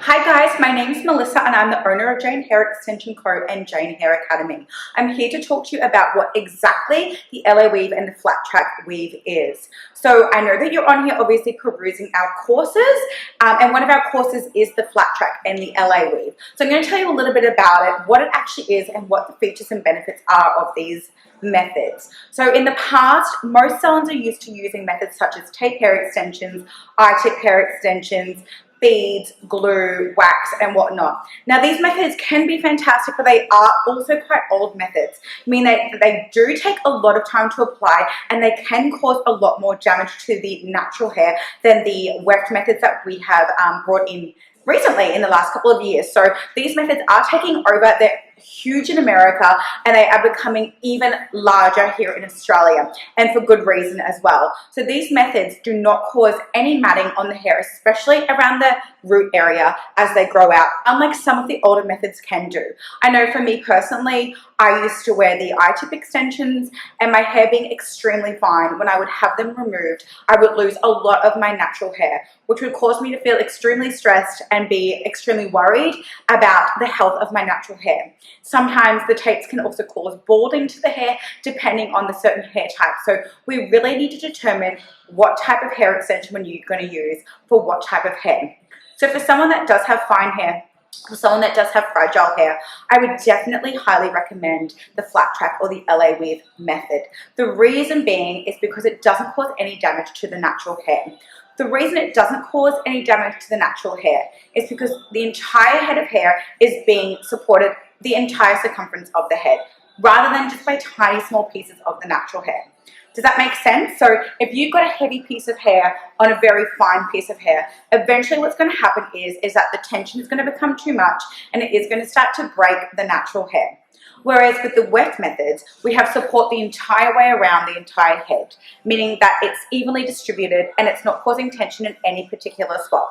Hi guys, my name is Melissa and I'm the owner of Jayne Hair Extension Co. and Jayne Hair Academy. I'm here to talk to you about what exactly the LA weave and the flat track weave is. So I know that you're on here obviously perusing our courses, and one of our courses is the flat track and the LA weave. So I'm going to tell you a little bit about it, what it actually is and what the features and benefits are of these methods. So in the past, most salons are used to using methods such as tape hair extensions, I-tip hair extensions, beads, glue, wax, and whatnot. Now these methods can be fantastic, but they are also quite old methods, meaning they do take a lot of time to apply and they can cause a lot more damage to the natural hair than the weft methods that we have brought in recently in the last couple of years. So these methods are taking over. They're huge in America and they are becoming even larger here in Australia, and for good reason as well. So these methods do not cause any matting on the hair, especially around the root area as they grow out, unlike some of the older methods can do. I know for me personally, I used to wear the I-tip extensions, and my hair being extremely fine, when I would have them removed, I would lose a lot of my natural hair, which would cause me to feel extremely stressed and be extremely worried about the health of my natural hair. Sometimes the tapes can also cause balding to the hair depending on the certain hair type. So we really need to determine what type of hair extension you're going to use for what type of hair. So for someone that does have fine hair, for someone that does have fragile hair, I would definitely highly recommend the flat track or the LA weave method. The reason being is because it doesn't cause any damage to the natural hair. The reason it doesn't cause any damage to the natural hair is because the entire head of hair is being supported, the entire circumference of the head, rather than just by tiny small pieces of the natural hair. Does that make sense? So if you've got a heavy piece of hair on a very fine piece of hair, eventually what's going to happen is that the tension is going to become too much and it is going to start to break the natural hair. Whereas with the weft methods, we have support the entire way around the entire head, meaning that it's evenly distributed and it's not causing tension in any particular spot.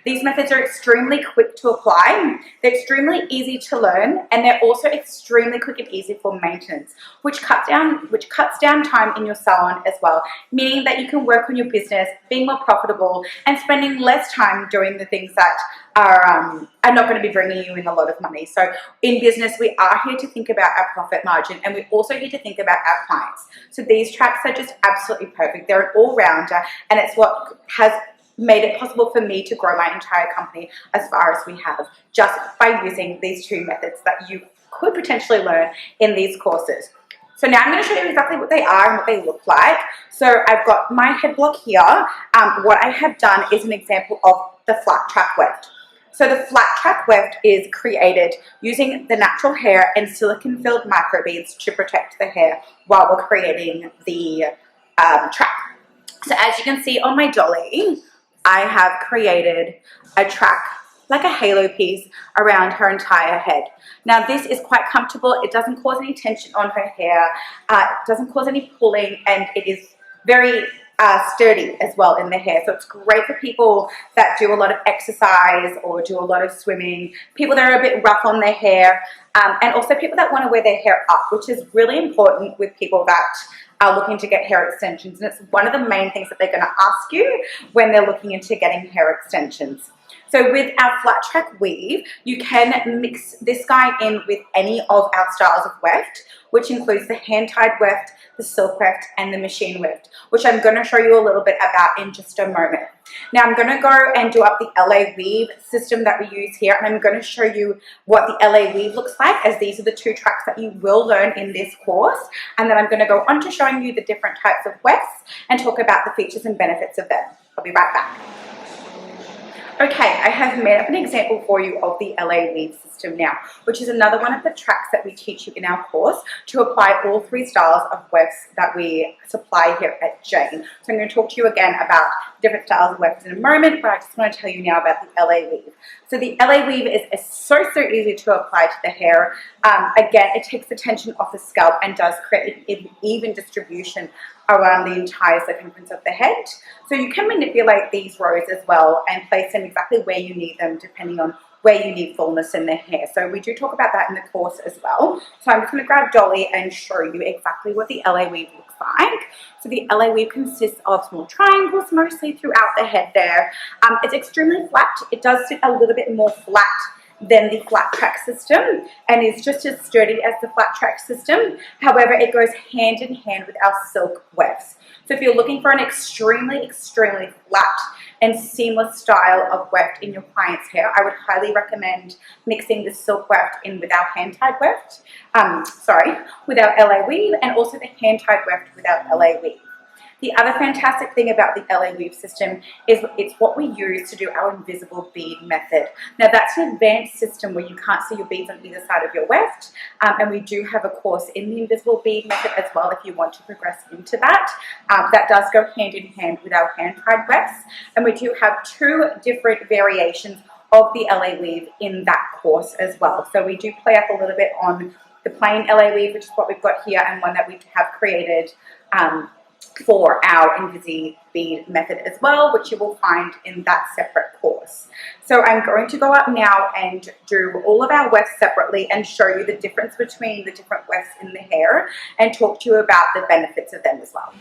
These methods are extremely quick to apply, they're extremely easy to learn, and they're also extremely quick and easy for maintenance, which cuts down time in your salon as well, meaning that you can work on your business, being more profitable, and spending less time doing the things that are not going to be bringing you in a lot of money. So in business, we are here to think about our profit margin, and we're also here to think about our clients. So these tracks are just absolutely perfect. They're an all-rounder, and it's what has made it possible for me to grow my entire company as far as we have, just by using these two methods that you could potentially learn in these courses. So now I'm going to show you exactly what they are and what they look like. So I've got my head block here. What I have done is an example of the flat track weft. So the flat track weft is created using the natural hair and silicone-filled microbeads to protect the hair while we're creating the track. So as you can see on my dolly, I have created a track, like a halo piece, around her entire head. Now this is quite comfortable. It doesn't cause any tension on her hair. It doesn't cause any pulling, and it is very sturdy as well in the hair. So it's great for people that do a lot of exercise or do a lot of swimming, people that are a bit rough on their hair, and also people that want to wear their hair up, which is really important with people that are looking to get hair extensions. And it's one of the main things that they're going to ask you when they're looking into getting hair extensions. So with our flat track weave, you can mix this guy in with any of our styles of weft, which includes the hand-tied weft, the silk weft, and the machine weft, which I'm going to show you a little bit about in just a moment. Now I'm going to go and do up the LA weave system that we use here, and I'm going to show you what the LA weave looks like, as these are the two tracks that you will learn in this course. And then I'm going to go on to showing you the different types of wefts and talk about the features and benefits of them. I'll be right back. Okay, I have made up an example for you of the LA weave system now, which is another one of the tracks that we teach you in our course to apply all three styles of wefts that we supply here at Jayne. So I'm going to talk to you again about different styles of wefts in a moment, but I just want to tell you now about the LA weave. So the LA weave is so easy to apply to the hair. Again, it takes the tension off the scalp and does create an even distribution around the entire circumference of the head. So you can manipulate these rows as well and place them exactly where you need them, depending on where you need fullness in the hair. So we do talk about that in the course as well. So I'm just going to grab Dolly and show you exactly what the LA weave looks flank. So the LA weave consists of small triangles mostly throughout the head there. It's extremely flat. It does sit a little bit more flat than the flat track system and is just as sturdy as the flat track system. However, it goes hand in hand with our silk wefts. So if you're looking for an extremely flat and seamless style of weft in your client's hair, I would highly recommend mixing the silk weft in with our hand-tied weft, with our LA weave, and also the hand-tied weft with our LA weave. The other fantastic thing about the LA weave system is it's what we use to do our invisible bead method. Now that's an advanced system where you can't see your beads on either side of your weft, and we do have a course in the invisible bead method as well if you want to progress into that. That does go hand in hand with our hand-tied wefts, and we do have 2 different variations of the LA weave in that course as well. So we do play up a little bit on the plain LA weave, which is what we've got here, and one that we have created for our invisible bead method as well, which you will find in that separate course. So I'm going to go up now and do all of our wefts separately and show you the difference between the different wefts in the hair and talk to you about the benefits of them as well.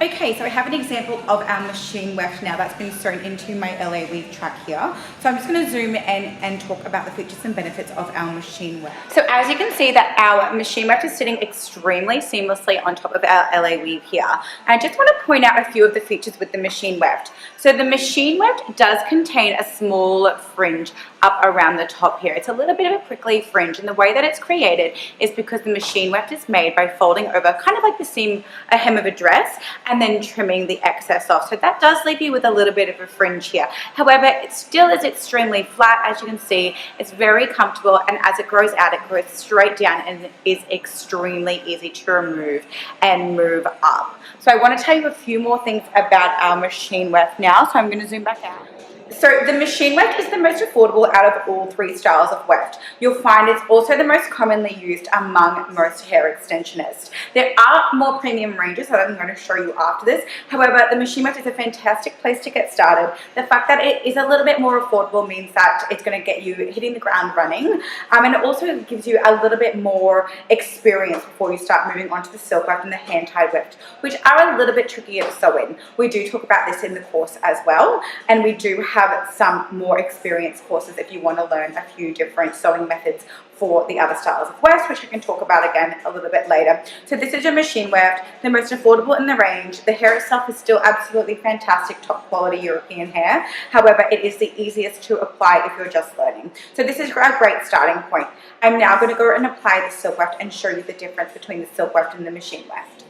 Okay, so I have an example of our machine weft now that's been sewn into my LA weave track here. So I'm just going to zoom in and talk about the features and benefits of our machine weft. So as you can see that our machine weft is sitting extremely seamlessly on top of our LA weave here. I just want to point out a few of the features with the machine weft. So the machine weft does contain a small fringe up around the top here. It's a little bit of a prickly fringe, and the way that it's created is because the machine weft is made by folding over kind of like the seam, a hem of a dress, and then trimming the excess off. So that does leave you with a little bit of a fringe here. However, it still is extremely flat. As you can see, it's very comfortable, and as it grows out, it grows straight down and is extremely easy to remove and move up. So I want to tell you a few more things about our machine weft now. So I'm going to zoom back out. So the machine weft is the most affordable out of all 3 styles of weft. You'll find it's also the most commonly used among most hair extensionists. There are more premium ranges that I'm going to show you after this. However, the machine weft is a fantastic place to get started. The fact that it is a little bit more affordable means that it's going to get you hitting the ground running, and it also gives you a little bit more experience before you start moving on to the silk weft and the hand-tied weft, which are a little bit trickier to sew in. We do talk about this in the course as well, and we do have some more experienced courses if you want to learn a few different sewing methods for the other styles of weft, which we can talk about again a little bit later. So this is your machine weft, the most affordable in the range. The hair itself is still absolutely fantastic, top quality European hair. However, it is the easiest to apply if you're just learning. So this is a great starting point. I'm now going to go and apply the silk weft and show you the difference between the silk weft and the machine weft.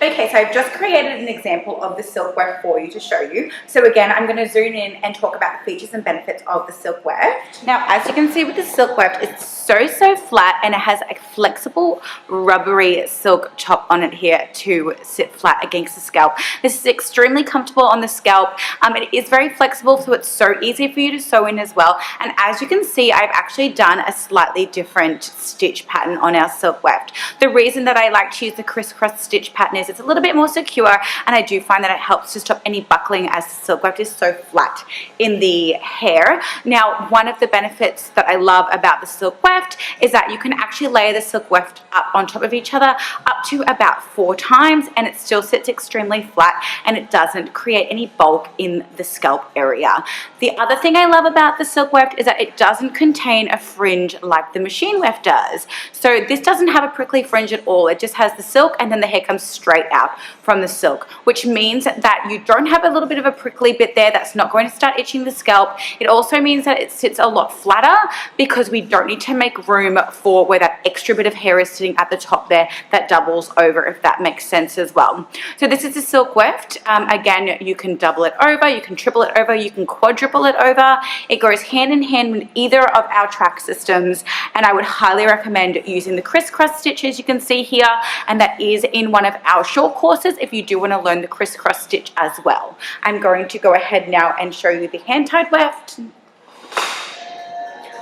Okay, so I've just created an example of the silk weft for you to show you. So again, I'm going to zoom in and talk about the features and benefits of the silk weft. Now, as you can see with the silk weft, it's so flat, and it has a flexible rubbery silk top on it here to sit flat against the scalp. This is extremely comfortable on the scalp. It is very flexible, so it's so easy for you to sew in as well. And as you can see, I've actually done a slightly different stitch pattern on our silk weft. The reason that I like to use the crisscross stitch pattern is it's a little bit more secure, and I do find that it helps to stop any buckling as the silk weft is so flat in the hair. Now, one of the benefits that I love about the silk weft is that you can actually layer the silk weft up on top of each other up to about 4 times, and it still sits extremely flat, and it doesn't create any bulk in the scalp area. The other thing I love about the silk weft is that it doesn't contain a fringe like the machine weft does. So this doesn't have a prickly fringe at all. It just has the silk, and then the hair comes straight out from the silk, which means that you don't have a little bit of a prickly bit there that's not going to start itching the scalp. It also means that it sits a lot flatter because we don't need to make room for where that extra bit of hair is sitting at the top there that doubles over, if that makes sense as well. So this is the silk weft. Again, you can double it over, you can triple it over, you can quadruple it over. It goes hand in hand with either of our track systems, and I would highly recommend using the crisscross stitches you can see here, and that is in one of our short courses if you do want to learn the crisscross stitch as well. I'm going to go ahead now and show you the hand-tied weft.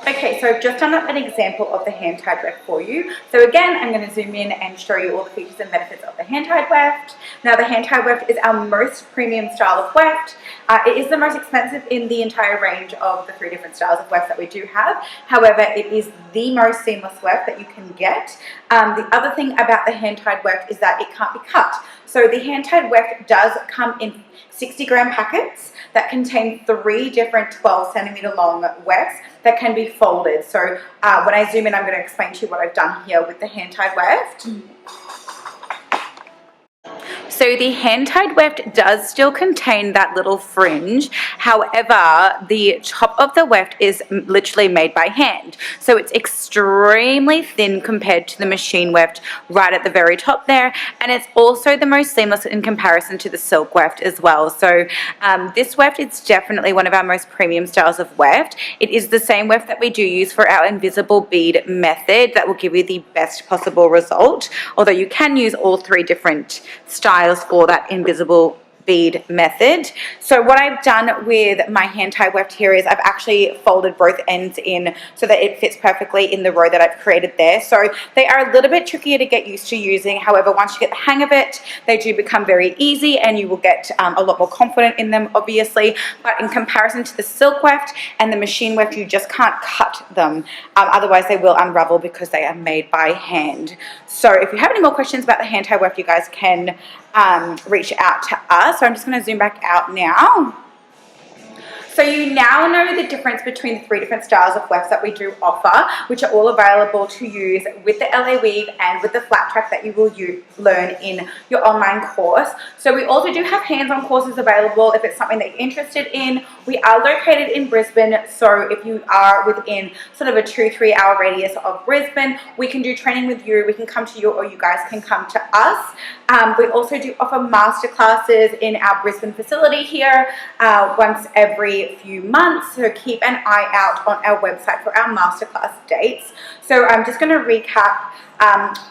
Okay, so I've just done an example of the hand-tied weft for you. So again, I'm going to zoom in and show you all the features and benefits of the hand-tied weft. Now, the hand-tied weft is our most premium style of weft. It is the most expensive in the entire range of the 3 different styles of weft that we do have. However, it is the most seamless weft that you can get. The other thing about the hand-tied weft is that it can't be cut. So the hand-tied weft does come in 60-gram packets that contain 3 different 12-centimeter long wefts that can be folded. So when I zoom in, I'm going to explain to you what I've done here with the hand-tied weft. So the hand-tied weft does still contain that little fringe. However, the top of the weft is literally made by hand. So it's extremely thin compared to the machine weft right at the very top there. And it's also the most seamless in comparison to the silk weft as well. So this weft is definitely one of our most premium styles of weft. It is the same weft that we do use for our invisible bead method that will give you the best possible result. Although you can use all 3 different styles for that invisible bead method. So what I've done with my hand-tied weft here is I've actually folded both ends in so that it fits perfectly in the row that I've created there. So they are a little bit trickier to get used to using. However, once you get the hang of it, they do become very easy and you will get a lot more confident in them, obviously. But in comparison to the silk weft and the machine weft, you just can't cut them. Otherwise, they will unravel because they are made by hand. So if you have any more questions about the hand-tied weft, you guys can reach out to us. So I'm just going to zoom back out now. So you now know the difference between the 3 different styles of wefts that we do offer, which are all available to use with the LA Weave and with the flat track that you will learn in your online course. So we also do have hands-on courses available if it's something that you're interested in. We are located in Brisbane, so if you are within sort of a 2-3 hour radius of Brisbane, we can do training with you. We can come to you or you guys can come to us. We also do offer masterclasses in our Brisbane facility here once every few months, so keep an eye out on our website for our masterclass dates. So I'm just going to recap.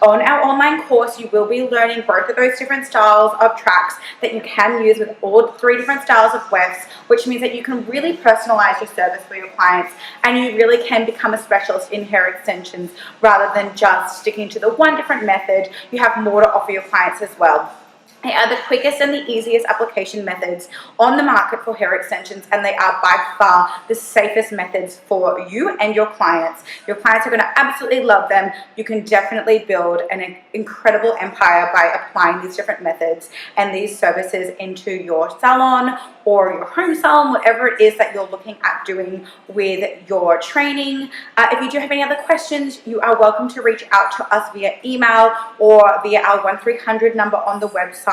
On our online course, you will be learning both of those different styles of tracks that you can use with all 3 different styles of wefts, which means that you can really personalize your service for your clients and you really can become a specialist in hair extensions rather than just sticking to the one different method. You have more to offer your clients as well. They are the quickest and the easiest application methods on the market for hair extensions, and they are by far the safest methods for you and your clients. Your clients are going to absolutely love them. You can definitely build an incredible empire by applying these different methods and these services into your salon or your home salon, whatever it is that you're looking at doing with your training. If you do have any other questions, you are welcome to reach out to us via email or via our 1300 number on the website.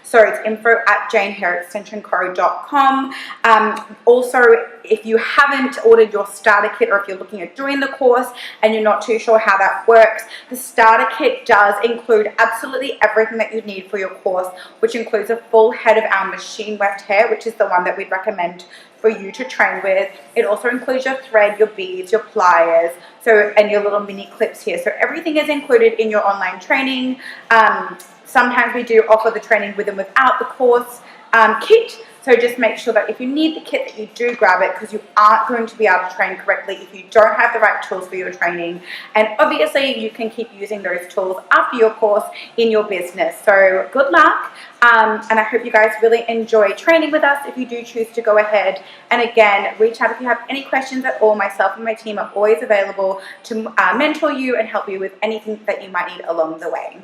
So it's info@janehairextensionco.com. Also, if you haven't ordered your starter kit or if you're looking at doing the course and you're not too sure how that works, the starter kit does include absolutely everything that you need for your course, which includes a full head of our machine weft hair, which is the one that we'd recommend for you to train with. It also includes your thread, your beads, your pliers, and your little mini clips here. So everything is included in your online training. Sometimes we do offer the training with and without the course kit. So just make sure that if you need the kit that you do grab it, because you aren't going to be able to train correctly if you don't have the right tools for your training. And obviously you can keep using those tools after your course in your business. So good luck. And I hope you guys really enjoy training with us if you do choose to go ahead. And again, reach out if you have any questions at all. Myself and my team are always available to mentor you and help you with anything that you might need along the way.